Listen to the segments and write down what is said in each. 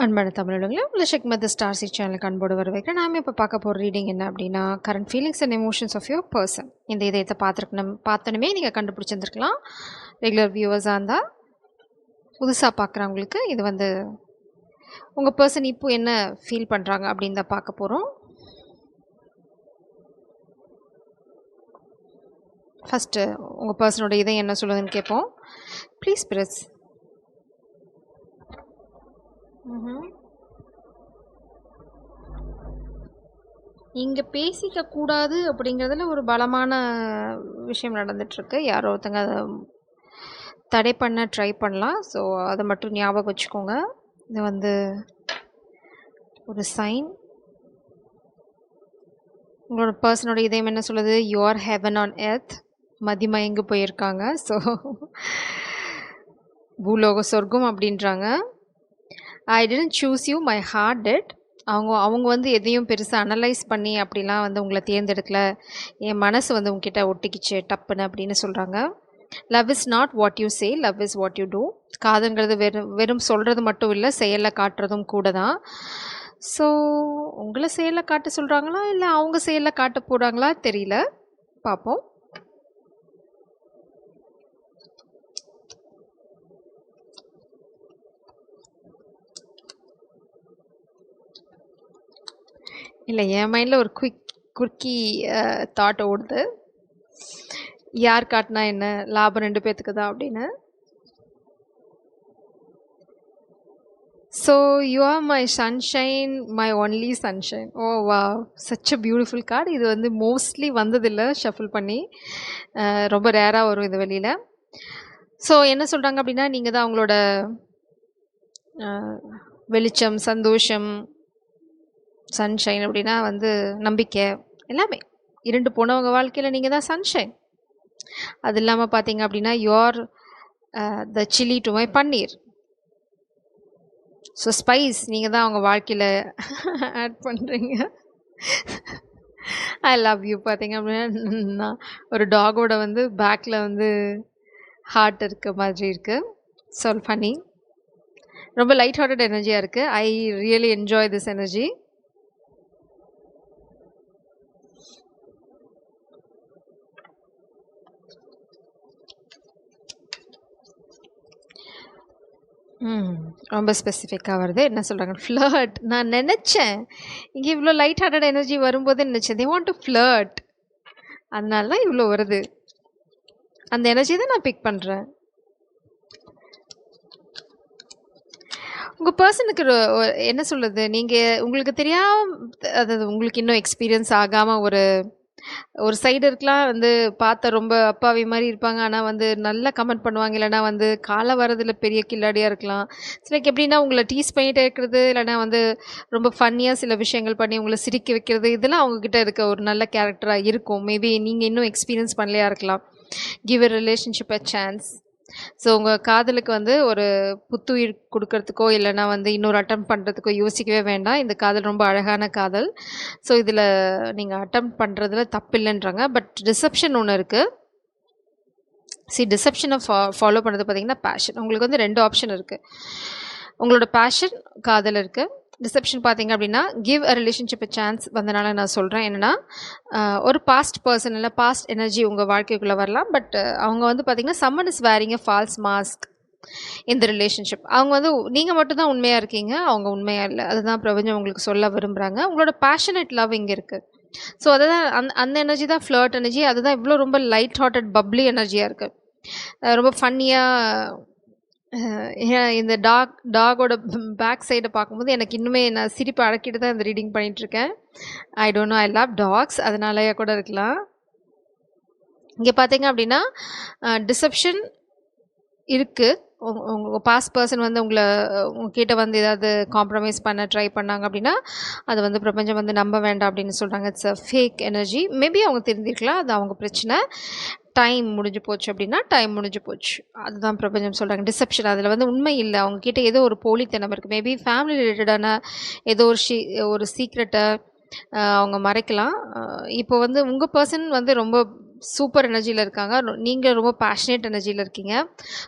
அன்பான தமிழர்களே, உங்களை ஷெக்மத் ஸ்டார்சி சேனலுக்கு அன்போடு வரவேற்கிறேன். நாம் இப்போ பார்க்க போகிற ரீடிங் என்ன அப்படின்னா, current feelings and emotions of your person. இந்த இதயத்தை பார்த்தனுமே நீங்கள் கண்டுபிடிச்சிருந்துருக்கலாம். ரெகுலர் வியூவர்ஸாக இருந்தால், புதுசாக பார்க்குறவங்களுக்கு இது உங்கள் பர்சன் இப்போ என்ன ஃபீல் பண்ணுறாங்க அப்படின்னு தான் பார்க்க போகிறோம். ஃபஸ்ட்டு உங்கள் பர்சனோட இதயம் என்ன சொல்லுதுன்னு கேட்போம். Please press. இங்கே பேசிக்க கூடாது அப்படிங்கிறதுல ஒரு பலமான விஷயம் நடந்துட்டுருக்கு. யாரோ ஒருத்தங்க அதை தடை பண்ண ட்ரை பண்ணலாம். ஸோ அதை மட்டும் ஞாபகம் வச்சுக்கோங்க. இது ஒரு சைன். உங்களோட பர்சனோட இதயம் என்ன சொல்லுது? You are heaven on earth. மதிமயங்கு போயிருக்காங்க. ஸோ பூலோக சொர்க்கம் அப்படின்றாங்க. I didn't choose you, my heart did. அவங்க எதையும் பெருசாக அனலைஸ் பண்ணி அப்படிலாம் உங்களை தேர்ந்தெடுக்கல. என் மனசு உங்ககிட்ட ஒட்டிக்கிச்சு டப்புன்னு அப்படின்னு சொல்கிறாங்க. Love is not what you say, love is what you do. காதங்கிறது வெறும் சொல்கிறது மட்டும் இல்லை, செயலில் காட்டுறதும் கூட தான். ஸோ உங்களை செயலில் காட்ட சொல்கிறாங்களா இல்லை அவங்க செயலில் காட்ட போகிறாங்களா தெரியல, பார்ப்போம். இல்லை, என் மைண்டில் ஒரு குர்க்கி தாட் ஓடுது. யார் காட்டினா என்ன, லாபம் 2 பேர்த்துக்கு தான் அப்படின்னு. So you are my sunshine, my only sunshine. Oh wow, such a beautiful card. இது மோஸ்ட்லி வந்ததில்லை ஷஃபில் பண்ணி, ரொம்ப ரேராக வரும் இது வெளியில். ஸோ என்ன சொல்கிறாங்க அப்படின்னா, நீங்கள் தான் அவங்களோட வெளிச்சம், சந்தோஷம், சன்ஷைன். அப்படின்னா நம்பிக்கை, எல்லாமே. இருண்டு போனவங்க வாழ்க்கையில் நீங்கள் தான் சன்ஷைன். அது இல்லாமல் பார்த்தீங்க அப்படின்னா, you are the chilli to my paneer. So spice நீங்கள் தான் அவங்க வாழ்க்கையில் ஆட் பண்ணுறீங்க. I love you. பார்த்தீங்க அப்படின்னா ஒரு டாகோட பேக்கில் ஹார்ட் இருக்க மாதிரி இருக்குது. ஸோ ஃபன்னி, ரொம்ப லைட் ஹார்ட்டட் எனர்ஜியாக இருக்குது. I really enjoy this energy. ரொம்ப ஸ்பெசிஃபிக்காக வருது. என்ன சொல்கிறாங்க? ஃப்ளர்ட். நான் நினச்சேன் இங்கே இவ்வளோ லைட் ஹார்ட்டட் எனர்ஜி வரும்போது நினச்சேன் தே வாண்ட் டு ஃப்ளர்ட். அதனால தான் இவ்வளோ வருது. அந்த எனர்ஜி தான் நான் பிக் பண்ணுறேன். உங்கள் பர்சனுக்கு என்ன சொல்லுது? நீங்கள் உங்களுக்கு அதாவது உங்களுக்கு இன்னும் எக்ஸ்பீரியன்ஸ் ஆகாமல் ஒரு சைடு இருக்கலாம், பார்த்த ரொம்ப அப்பாவி மாதிரி இருப்பாங்க. ஆனால் நல்லா கமெண்ட் பண்ணுவாங்க. இல்லைனா காலை வரதில் பெரிய கில்லாடியாக இருக்கலாம். சிலக்கு எப்படின்னா உங்களை டீஸ் பண்ணிகிட்டே இருக்கிறது, இல்லைனா ரொம்ப ஃபன்னியாக சில விஷயங்கள் பண்ணி உங்களை சிரிக்க வைக்கிறது, இதெல்லாம் அவங்கக்கிட்ட இருக்க ஒரு நல்ல கேரக்டராக இருக்கும். மேபி நீங்கள் இன்னும் எக்ஸ்பீரியன்ஸ் பண்ணலையா இருக்கலாம். Give a relationship a chance. So உங்கள் காதலுக்கு ஒரு புத்துயிர் கொடுக்கறதுக்கோ இல்லைனா இன்னொரு அட்டம் பண்ணுறதுக்கோ யோசிக்கவே வேண்டாம். இந்த காதல் ரொம்ப அழகான காதல். ஸோ இதில் நீங்கள் அட்டம் பண்ணுறதுல தப்பில்லைன்றாங்க. பட் டிசப்ஷன் ஒன்று இருக்குது. டிசப்ஷனை ஃபாலோ பண்ணுறது பார்த்திங்கன்னா பேஷன். உங்களுக்கு 2 ஆப்ஷன் இருக்குது. உங்களோட பேஷன் காதல் இருக்குது. டிசப்ஷன் பார்த்தீங்க அப்படின்னா கிவ் அ ரிலேஷன்ஷிப் சான்ஸ் வந்தனால நான் சொல்கிறேன். என்னென்னா ஒரு பாஸ்ட் பர்சன் இல்லை பாஸ்ட் எனர்ஜி உங்கள் வாழ்க்கைக்குள்ளே வரலாம். பட் அவங்க பார்த்தீங்கன்னா someone is wearing a false mask இந்த ரிலேஷன்ஷிப். அவங்க நீங்கள் மட்டும்தான் உண்மையாக இருக்கீங்க, அவங்க உண்மையாக இல்லை. அதுதான் பிரபஞ்சம் உங்களுக்கு சொல்ல விரும்புகிறாங்க. உங்களோட பேஷனேட் லவ் இங்கே இருக்குது. ஸோ அதுதான் அந்த எனர்ஜி தான் ஃப்ளர்ட் எனர்ஜி. அதுதான் இவ்வளோ ரொம்ப லைட் ஹார்ட்டட் பப்ளி எனர்ஜியாக இருக்குது. ரொம்ப ஃபன்னியாக. இந்த டாகோட பேக் சைடை பார்க்கும்போது எனக்கு இன்னுமே நான் சிரிப்பு அடக்கிட்டு தான் இந்த ரீடிங் பண்ணிகிட்ருக்கேன். I don't know, I love tax, அதனாலயே கூட இருக்கலாம். இங்கே பார்த்தீங்க அப்படின்னா டிசப்ஷன் இருக்குது. உங்கள் பாஸ்ட் பர்சன் உங்ககிட்ட ஏதாவது காம்ப்ரமைஸ் பண்ண ட்ரை பண்ணாங்க அப்படின்னா அது பிரபஞ்சம் நம்ப வேண்டாம் அப்படின்னு சொல்கிறாங்க. It's a fake energy. Maybe அவங்க தெரிஞ்சிருக்கலாம், அது அவங்க பிரச்சனை. டைம் முடிஞ்சு போச்சு அப்படின்னா டைம் முடிஞ்சு போச்சு, அதுதான் பிரபஞ்சம் சொல்கிறாங்க. டிசப்ஷன், அதில் உண்மை இல்லை. அவங்கக்கிட்ட ஏதோ ஒரு போலித்தனம் இருக்குது. மேபி ஃபேமிலி ரிலேட்டடான ஏதோ ஒரு சீக்ரெட்டை அவங்க மறைக்கலாம். இப்போ உங்கள் பர்சன் ரொம்ப சூப்பர் எனர்ஜியில் இருக்காங்க. நீங்கள் ரொம்ப பேஷனேட் எனர்ஜியில் இருக்கீங்க.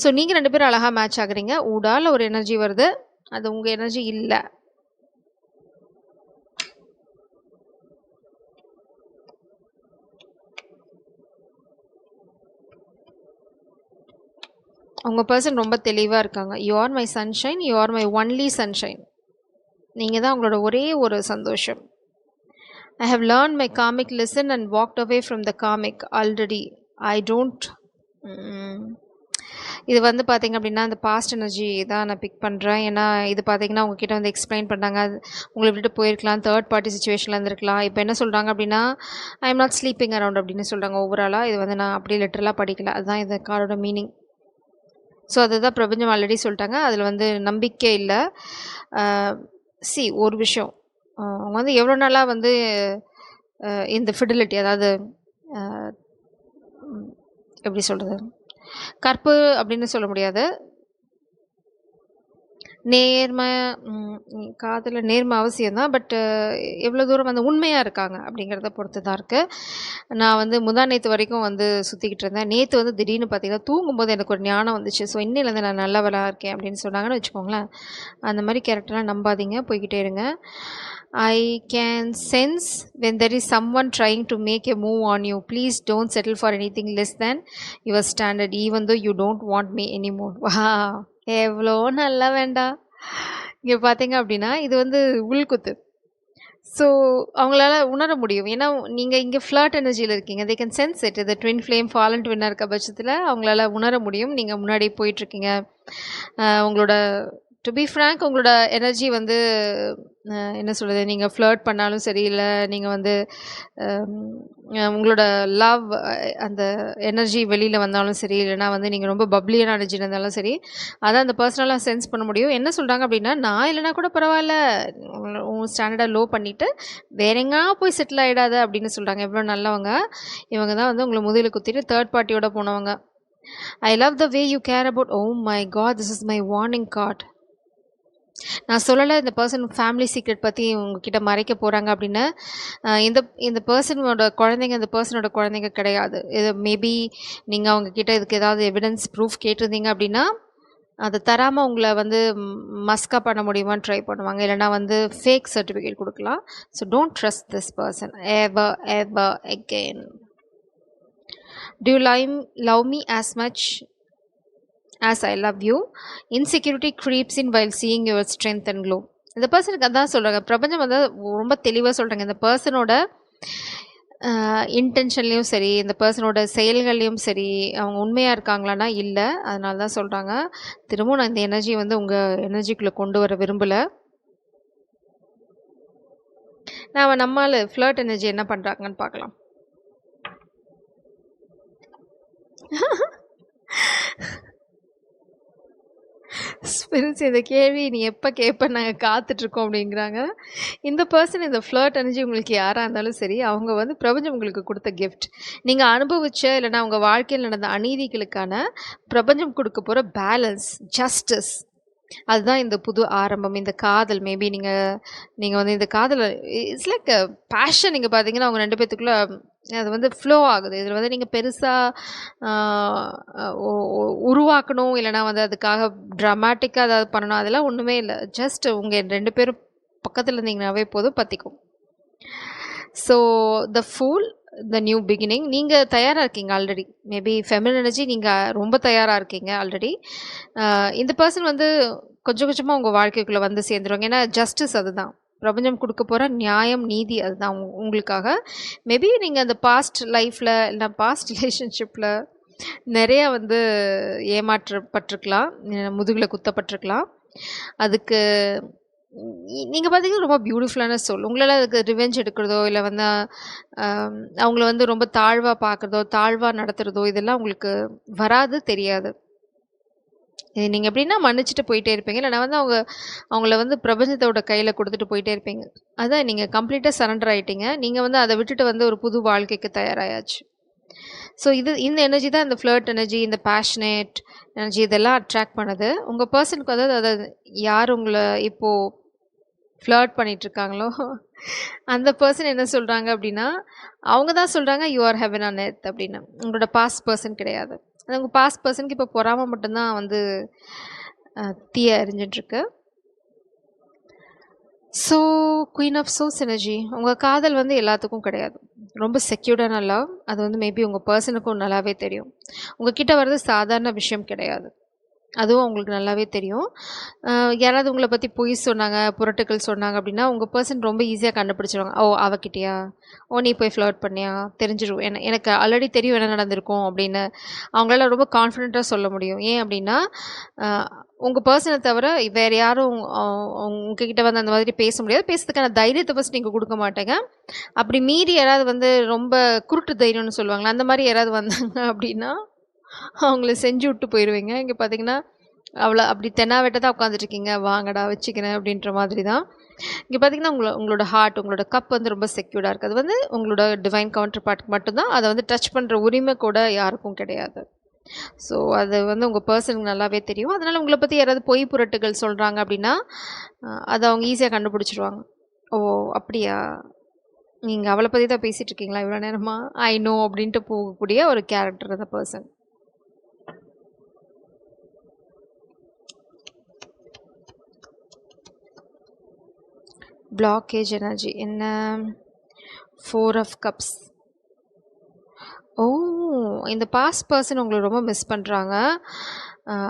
ஸோ நீங்கள் 2 பேரும் அழகாக மேட்ச் ஆகுறீங்க. ஊடால ஒரு எனர்ஜி வருது. அது உங்கள் எனர்ஜி இல்லை. உங்கள் பர்சன் ரொம்ப தெளிவாக இருக்காங்க. You are my sunshine, you are my only sunshine. நீங்கள் தான் அவங்களோட ஒரே ஒரு சந்தோஷம். I have learned my karmic lesson and walked away from the karmic already. I don't. இது வந்து பார்த்தீங்க அப்படின்னா அந்த பாஸ்ட் எனர்ஜி தான் நான் பிக் பண்ணுறேன். ஏன்னா இது பார்த்தீங்கன்னா உங்ககிட்ட வந்து எக்ஸ்பிளைன் பண்ணாங்க, அது உங்களை விட்டு போயிருக்கலாம், தேர்ட் பார்ட்டி சுச்சுவேஷனில் இருந்திருக்கலாம். இப்போ என்ன சொல்கிறாங்க அப்படின்னா, I am not sleeping around அப்படின்னு சொல்கிறாங்க ஓவராலாக. இது வந்து நான் அப்படியே லிட்டரலாக படிக்கல, அதுதான் இந்த கார்டோட மீனிங். ஸோ அதுதான் பிரபஞ்சம் ஆல்ரெடி சொல்லிட்டாங்க, அதில் வந்து நம்பிக்கை இல்லை. ஒரு விஷயம், அவங்க வந்து எவ்வளோ நாளாக வந்து இந்த ஃபிடிலிட்டி, அதாவது எப்படி சொல்கிறது, கற்பு அப்படின்னு சொல்ல முடியாது, நேர்மை, காதலில் நேர்மை அவசியம்தான். பட் எவ்வளோ தூரம் வந்து உண்மையாக இருக்காங்க அப்படிங்கிறத பொறுத்து தான் இருக்குது. நான் வந்து நேற்று வரைக்கும் வந்து சுற்றிக்கிட்டு இருந்தேன். நேற்று வந்து திடீர்னு பார்த்தீங்கன்னா தூங்கும்போது எனக்கு ஒரு ஞானம் வந்துச்சு. ஸோ இன்னிலேருந்து நான் நல்லவளாக இருக்கேன் அப்படின்னு சொன்னாங்கன்னு வச்சுக்கோங்களேன். அந்த மாதிரி கேரக்டர்லாம் நம்பாதீங்க, போய்கிட்டே இருங்க. I can sense when there is someone trying to make a move on you. Please don't settle for anything less than your standard, even though you don't want me anymore. Wow, எவ்வளோ நல்லா வேண்டாம். இங்கே பார்த்தீங்க அப்படின்னா இது வந்து உள்குத்து. So அவங்களால உணர முடியும். ஏன்னா நீங்கள் இங்கே ஃப்ளர்ட் எனர்ஜியில் இருக்கீங்க. They can sense it. இது ட்வின் ஃப்ளேம் ஃபாலன் ட்வின்னாக இருக்க பட்சத்தில் அவங்களால உணர முடியும். நீங்கள் முன்னாடி போயிட்டுருக்கீங்க. உங்களோட டு பி ஃப்ராங்க், உங்களோட எனர்ஜி வந்து என்ன சொல்கிறது, நீங்கள் ஃப்ளர்ட் பண்ணாலும் சரி, இல்லை நீங்கள் வந்து உங்களோட லவ் அந்த எனர்ஜி வெளியில் வந்தாலும் சரி, இல்லைனா வந்து நீங்கள் ரொம்ப பப்ளியான எனர்ஜி இருந்தாலும் சரி, அதான் அந்த பர்சனலாக சென்ஸ் பண்ண முடியும். என்ன சொல்கிறாங்க அப்படின்னா, நான் இல்லைனா கூட பரவாயில்ல, உங்கள் ஸ்டாண்டர்டாக லோ பண்ணிவிட்டு வேற எங்கேயா போய் செட்டில் ஆகிடாத அப்படின்னு சொல்கிறாங்க. எவ்வளோ நல்லவங்க இவங்க தான். வந்து உங்களை முதுகில் குத்திட்டு தேர்ட் பார்ட்டியோட போனவங்க. I love the way you care about. Oh my God, this is my warning card. நான் சொல்லலை இந்த பர்சன் ஃபேமிலி சீக்ரெட் பற்றி உங்ககிட்ட மறைக்க போகிறாங்க அப்படின்னு. இந்த பர்சனோட குழந்தைங்க இந்த பர்சனோட குழந்தைங்க கிடையாது. இது மேபி நீங்கள் அவங்கக்கிட்ட இதுக்கு ஏதாவது எவிடன்ஸ் ப்ரூஃப் கேட்டிருந்தீங்க அப்படின்னா அதை தராமல் உங்களை வந்து மஸ்கா பண்ண முடியுமான்னு ட்ரை பண்ணுவாங்க, இல்லைனா வந்து ஃபேக் சர்டிஃபிகேட் கொடுக்கலாம். So don't trust this person ever ever again. Do you love me as much as I love you? Insecurity creeps in while seeing your strength and glow. இந்த பர்சனுக்கு அதான் சொல்கிறாங்க, பிரபஞ்சம் வந்து ரொம்ப தெளிவாக சொல்கிறாங்க. இந்த பர்சனோட இன்டென்ஷன்லேயும் சரி, இந்த பர்சனோட செயல்கள்லையும் சரி, அவங்க உண்மையாக இருக்காங்களான்னா இல்லை. அதனால தான் சொல்கிறாங்க, திரும்பவும் நான் இந்த எனர்ஜி வந்து உங்கள் எனர்ஜிக்குள்ளே கொண்டு வர விரும்பலை. நம்மால் ஃப்ளர்ட் எனர்ஜி என்ன பண்ணுறாங்கன்னு பார்க்கலாம். ஸ்பிரிட்ஸ் இந்த கேள்வி நீ எப்போ கேட்ப நாங்கள் காத்துட்ருக்கோம் அப்படிங்கிறாங்க. இந்த பர்சன் இந்த ஃப்ளர்ட் எனர்ஜி உங்களுக்கு யாராக இருந்தாலும் சரி, அவங்க வந்து பிரபஞ்சம் உங்களுக்கு கொடுத்த கிஃப்ட். நீங்கள் அனுபவிச்ச இல்லைனா உங்கள் வாழ்க்கையில் நடந்த அநீதிகளுக்கான பிரபஞ்சம் கொடுக்க போகிற பேலன்ஸ், ஜஸ்டிஸ், அதுதான் இந்த புது ஆரம்பம். இந்த காதல் மேபி நீங்கள் வந்து இந்த காதல் இட்ஸ் லைக் பேஷன். நீங்கள் பார்த்தீங்கன்னா அவங்க ரெண்டு பேத்துக்குள்ளே அது வந்து ஃப்ளோ ஆகுது. இதில் வந்து நீங்கள் பெருசாக உருவாக்கணும், இல்லைனா வந்து அதுக்காக ட்ராமாட்டிக்காக ஏதாவது பண்ணணும், அதெல்லாம் ஒன்றுமே இல்லை. ஜஸ்ட் உங்கள் ரெண்டு பேரும் பக்கத்தில் இருந்தீங்கன்னாவே போதும், பற்றிக்கும். So the fool, the new beginning. நீங்கள் தயாராக இருக்கீங்க ஆல்ரெடி. மேபி ஃபெமினின் எனர்ஜி நீங்கள் ரொம்ப தயாராக இருக்கீங்க ஆல்ரெடி. இந்த பர்சன் வந்து கொஞ்சம் கொஞ்சமாக உங்கள் வாழ்க்கைக்குள்ளே வந்து சேர்ந்துருவாங்க. ஏன்னா ஜஸ்டிஸ் அதுதான், பிரபஞ்சம் கொடுக்க போகிற நியாயம், நீதி அதுதான் உங்களுக்காக. மேபி நீங்கள் அந்த பாஸ்ட் லைஃப்பில் இல்லை பாஸ்ட் ரிலேஷன்ஷிப்பில் நிறையா வந்து ஏமாற்றப்பட்டிருக்கலாம், முதுகில் குத்தப்பட்டிருக்கலாம். அதுக்கு நீங்கள் பார்த்தீங்கன்னா ரொம்ப பியூட்டிஃபுல்லான சோல். உங்களால் அதுக்கு ரிவெஞ்ச் எடுக்கிறதோ, இல்லை வந்து அவங்கள வந்து ரொம்ப தாழ்வாக பார்க்குறதோ, தாழ்வாக நடத்துகிறதோ, இதெல்லாம் உங்களுக்கு வராது, தெரியாது. இது நீங்கள் எப்படின்னா மன்னிச்சுட்டு போயிட்டே இருப்பீங்க, இல்லைனா வந்து அவங்கள வந்து பிரபஞ்சத்தோட கையில் கொடுத்துட்டு போயிட்டே இருப்பீங்க. அதான் நீங்கள் கம்ப்ளீட்டாக சரண்டர் ஆகிட்டீங்க. நீங்கள் வந்து அதை விட்டுட்டு வந்து ஒரு புது வாழ்க்கைக்கு தயாராகியாச்சு. ஸோ இந்த எனர்ஜி தான் இந்த ஃப்ளர்ட் எனர்ஜி, இந்த பேஷனேட் எனர்ஜி, இதெல்லாம் அட்ராக்ட் பண்ணுது உங்கள் பர்சனுக்கு. அதாவது யார் உங்களை இப்போது ஃப்ளர்ட் பண்ணிகிட்ருக்காங்களோ அந்த பர்சன் என்ன சொல்கிறாங்க அப்படின்னா, அவங்க தான் சொல்கிறாங்க you are heaven on earth அப்படின்னு. உங்களோட பாஸ்ட் பர்சன் கிடையாது. உங்கள் பாஸ்ட் பர்சனுக்கு இப்போ பொறாமல் மட்டும்தான் வந்து தீய எரிஞ்சிட்ருக்கு. So queen of source energy உங்கள் காதல் வந்து எல்லாத்துக்கும் கிடையாது. ரொம்ப செக்யூர்டான லவ். அது வந்து மேபி உங்கள் பர்சனுக்கும் நல்லாவே தெரியும். உங்கள் கிட்ட வர்றது சாதாரண விஷயம் கிடையாது. அதுவும் உங்களுக்கு நல்லாவே தெரியும். யாராவது உங்கள பத்தி பொய் சொன்னாங்க, புரட்டுக்கள் சொன்னாங்க அப்படின்னா, உங்க பெர்சன் ரொம்ப ஈஸியா கண்டுபிடிச்சுருவாங்க. "ஓ! அவகிட்டயா? ஓ! நீ போய் ஃப்ளர்ட் பண்ணியா?" தெரிஞ்சிரும். எனக்கு ஆல்ரெடி தெரியும் என்ன நடந்திருக்கும் அப்படின்னு. அவங்களால ரொம்ப கான்ஃபிடென்ட்டா சொல்ல முடியும். ஏன் அப்படின்னா, அ உங்க பெர்சன தவிர வேற யாரும் உங்ககிட்ட வந்து அந்த மாதிரி பேச முடியாது. பேசுறதுக்கான தைரியத்த ஃபர்ஸ்ட் நீங்க குடுக்க மாட்டீங்க. அப்படி மீறி யாராவது வந்து ரொம்ப குருட்டு தைரியம்னு சொல்லுவாங்கல்ல, அந்த மாரி யாராவது வந்தாங்க அப்படின்னா அவங்கள செஞ்சு விட்டு போயிருவீங்க. இங்க பார்த்தீங்கன்னா, அப்படி தெனாவெட்டா தான் உட்காந்துட்டுருக்கீங்க. வாங்கடா வச்சுக்கிறேன் அப்படின்ற மாதிரி தான். இங்க பார்த்தீங்கன்னா, உங்களோட ஹார்ட், உங்களோட கப் வந்து ரொம்ப செக்யூர்டா இருக்கு. அது வந்து உங்களோட டிவைன் கவுண்டர் பார்ட்க்கு மட்டும் தான். அத வந்து டச் பண்ற உரிமை கூட யாருக்கும் கிடையாது. ஸோ அது வந்து உங்க பெர்சனுக்கு நல்லாவே தெரியும். அதனால உங்கள பத்தி யாராவது பொய் புரட்டுகள் சொல்றாங்க அப்படின்னா, அத அவங்க ஈஸியா கண்டுபிடிச்சுருவாங்க. "ஓ! அப்படியா? நீங்க அவள பத்தி தான் பேசிட்டு இருக்கீங்களா இவ்வளோ நேரமா? ஐ நோ" அப்படின்ட்டு போகக்கூடிய ஒரு கேரக்டர் அந்த பெர்சன். பிளாக்கேஜ் எனர்ஜி என்ன? 4 ஆஃப் கப்ஸ். ஓ! இந்த பாஸ்ட் பர்சன் உங்கள ரொம்ப மிஸ் பண்றாங்க.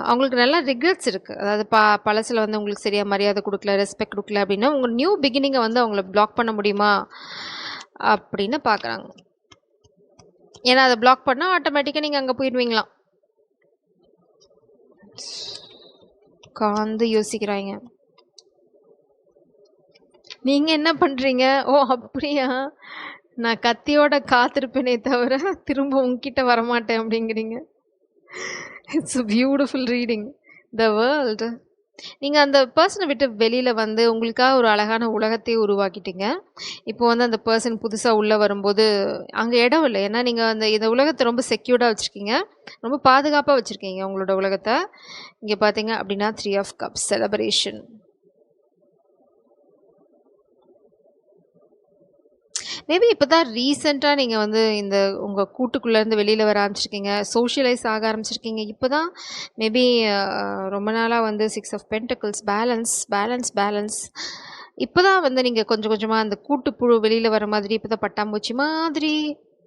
அவங்களுக்கு நல்ல ரிக்ரெட்ஸ் இருக்கு. அதாவது பழசுல வந்து உங்களுக்கு சரியா மரியாதை குடுக்கல, ரெஸ்பெக்ட் குடுக்கல அப்டின்னா, உங்க நியூ பிகினிங்க வந்து அவங்கள பிளாக் பண்ண முடியுமா? அப்படின்னு பார்க்குறாங்க. ஏன்னா அத பிளாக் பண்ணா ஆட்டோமேட்டிக்கா நீங்க அங்க போயிருவீங்களாம். உட்காந்து யோசிக்கிறாய்ங்க. நீங்க என்ன பண்றீங்க? ஓ! அப்படியா? நான் கத்தியோட காத்திருப்பேனே தவிர, திரும்ப உன்கிட்ட வரமாட்டேன் அப்படிங்கிறீங்க. It's a beautiful reading. The world. நீங்க அந்த பெர்சன விட்டு வெளியில வந்து, உங்களுக்காக ஒரு அழகான உலகத்தையே உருவாக்கிட்டீங்க. இப்போ வந்து அந்த பெர்சன் புதுசா உள்ள வரும்போது, அங்க இடம் இல்ல. ஏன்னா நீங்க இந்த உலகத்த ரொம்ப செக்யூர்டா வச்சிருக்கீங்க. ரொம்ப பாதுகாப்பா வச்சிருக்கீங்க உங்களோட உலகத்த. இங்க பார்த்தீங்க அப்படின்னா 3 ஆஃப் கப்ஸ் செலிப்ரேஷன். மேபி இப்போ தான் ரீசெண்டாக நீங்கள் வந்து உங்கள் கூட்டுக்குள்ளேருந்து வெளியில் வர ஆரம்பிச்சிருக்கீங்க, சோஷியலைஸ் ஆக ஆரம்பிச்சிருக்கீங்க. இப்போ தான் மேபி ரொம்ப நாளாக வந்து 6 of pentacles balance balance balance. இப்போ தான் வந்து நீங்கள் கொஞ்சம் கொஞ்சமாக அந்த கூட்டுப்புழு வெளியில் வர மாதிரி, இப்போ தான் பட்டாம்பூச்சி மாதிரி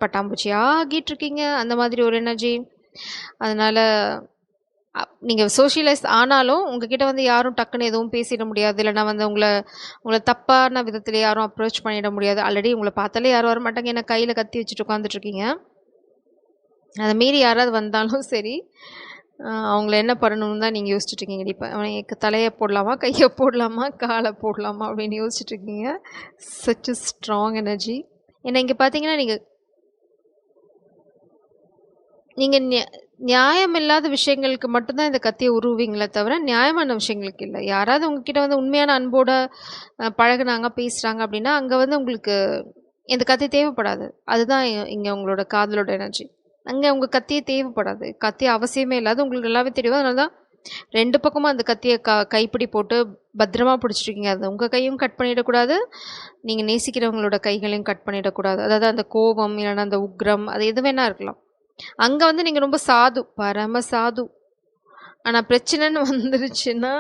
பட்டாம்பூச்சி ஆகிட்டு இருக்கீங்க, அந்த மாதிரி ஒரு எனர்ஜி. அதனால நீங்க சோஷியலைஸ் ஆனாலும், உங்ககிட்ட வந்து யாரும் டக்குன்னு எதுவும் பேசிட முடியாது. இல்லன்னா வந்து உங்கள தப்பான விதத்தில யாரும் அப்ரோச் பண்ணிட முடியாது. ஆல்ரெடி உங்கள பார்த்தாலே யாரும் வரமாட்டாங்க. ஏன்னா கையில கத்தி வச்சுட்டு உட்காந்துட்டுருக்கீங்க. அத மீறி யாராவது வந்தாலும் சரி, அவங்கள என்ன பண்ணணும்னு தான் நீங்க யோசிச்சுட்டு இருக்கீங்க. இப்ப அவனுக்கு தலைய போடலாமா? கைய போடலாமா? கால போடலாமா? அப்படின்னு யோசிச்சுட்டு இருக்கீங்க. Such a strong energy. ஏன்னா இங்க பார்த்தீங்கன்னா, நீங்க நீங்க நியாயமில்லாத விஷயங்களுக்கு மட்டும் தான் இந்த கத்திய உருவுவீங்களே தவிர, நியாயமான விஷயங்களுக்கு இல்ல. யாராவது உங்ககிட்ட வந்து உண்மையான அன்போட பழகுனாங்க, பேசுறாங்க அப்படின்னா, அங்க வந்து உங்களுக்கு இந்த கத்தி தேவைப்படாது. அதுதான் இங்க உங்களோட காதலோட எனர்ஜி. அங்க உங்க கத்தியே தேவைப்படாது. கத்தி அவசியமே இல்ல. அது உங்களுக்கு நல்லாவே தெரியும். அதனால தான் 2 பக்கமும் அந்த கத்திய கைப்பிடி போட்டு பத்திரமா பிடிச்சிருக்கீங்க. அது உங்க கையும் கட் பண்ணிடக்கூடாது. நீங்க நேசிக்கிறவங்களோட கைகளையும் கட் பண்ணிடக்கூடாது. அதாவது அந்த கோபம், இல்லன்னா அந்த உக்ரம், அது எது வேணா இருக்கலாம். அங்க வந்து நீங்க ரொம்ப சாது, பரம சாது. ஆனா பிரச்சனைன்னு வந்துருச்சுன்னா,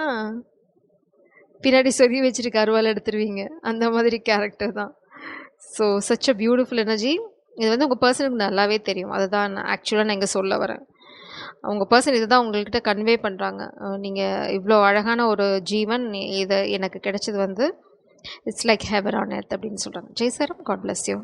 பின்னாடி சொருவி வச்சுட்டு அருவாள் எடுத்துருவீங்க. அந்த மாதிரி கேரக்டர் தான். So such a beautiful energy. இது வந்து உங்க பெர்சனுக்கு நல்லாவே தெரியும். அதுதான் ஆக்சுவலா நான் இங்க சொல்ல வரேன். உங்க பெர்சன் இதுதான் உங்கள்கிட்ட கன்வே பண்றாங்க. நீங்க இவ்ளோ அழகான ஒரு ஜீவன், எனக்கு கிடைச்சது வந்து it's like heaven on earth அப்படின்னு சொல்றாங்க. ஜெய் சாரம். God bless you.